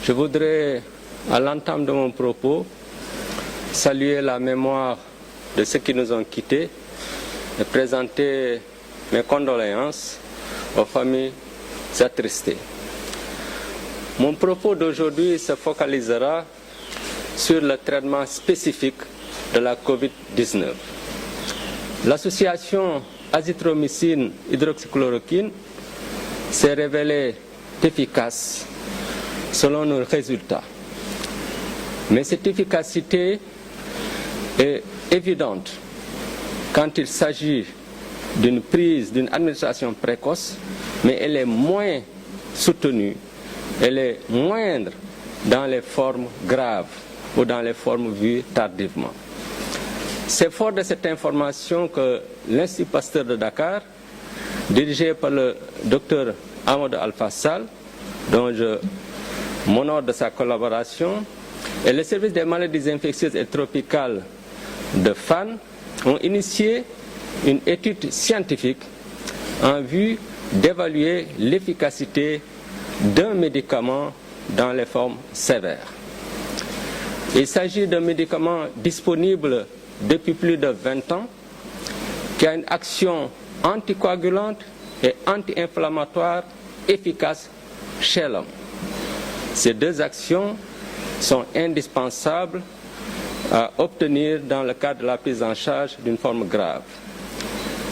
Je voudrais, à l'entame de mon propos, saluer la mémoire de ceux qui nous ont quittés et présenter mes condoléances aux familles attristées. Mon propos d'aujourd'hui se focalisera sur le traitement spécifique de la COVID-19. L'association azithromycine hydroxychloroquine s'est révélée efficace selon nos résultats. Mais cette efficacité est évidente quand il s'agit d'une administration précoce, mais elle est moins soutenue, elle est moindre dans les formes graves ou dans les formes vues tardivement. C'est fort de cette information que l'Institut Pasteur de Dakar, dirigé par le Dr Amadou Alpha-Sall, dont je m'honore de sa collaboration, et le service des maladies infectieuses et tropicales de FAN ont initié une étude scientifique en vue d'évaluer l'efficacité d'un médicament dans les formes sévères. Il s'agit d'un médicament disponible depuis plus de 20 ans qui a une action anticoagulante et anti-inflammatoire efficace chez l'homme. Ces deux actions sont indispensables à obtenir dans le cadre de la prise en charge d'une forme grave.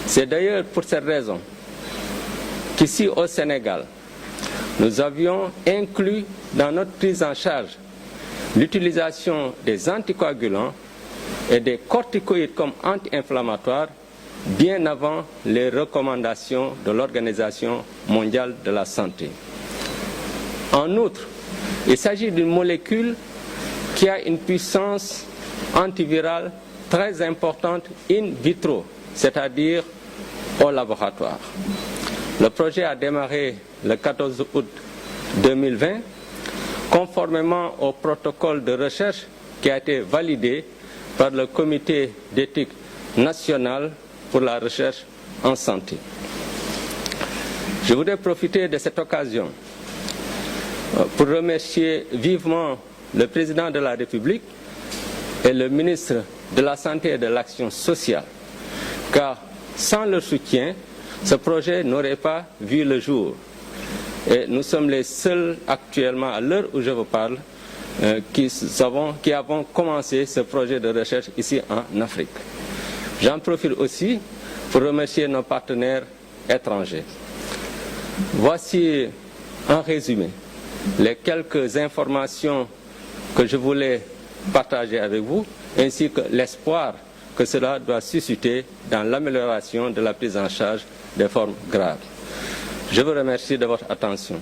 C'est d'ailleurs pour cette raison qu'ici au Sénégal, nous avions inclus dans notre prise en charge l'utilisation des anticoagulants et des corticoïdes comme anti-inflammatoires bien avant les recommandations de l'Organisation mondiale de la santé. En outre, il s'agit d'une molécule qui a une puissance antivirale très importante in vitro, c'est-à-dire au laboratoire. Le projet a démarré le 14 août 2020, conformément au protocole de recherche qui a été validé par le Comité d'éthique national pour la recherche en santé. Je voudrais profiter de cette occasion pour remercier vivement le président de la République et le ministre de la Santé et de l'Action sociale, car sans leur soutien, ce projet n'aurait pas vu le jour. Et nous sommes les seuls actuellement, à l'heure où je vous parle, qui avons commencé ce projet de recherche ici en Afrique. J'en profite aussi pour remercier nos partenaires étrangers. Voici en résumé les quelques informations que je voulais partager avec vous, ainsi que l'espoir que cela doit susciter dans l'amélioration de la prise en charge des formes graves. Je vous remercie de votre attention.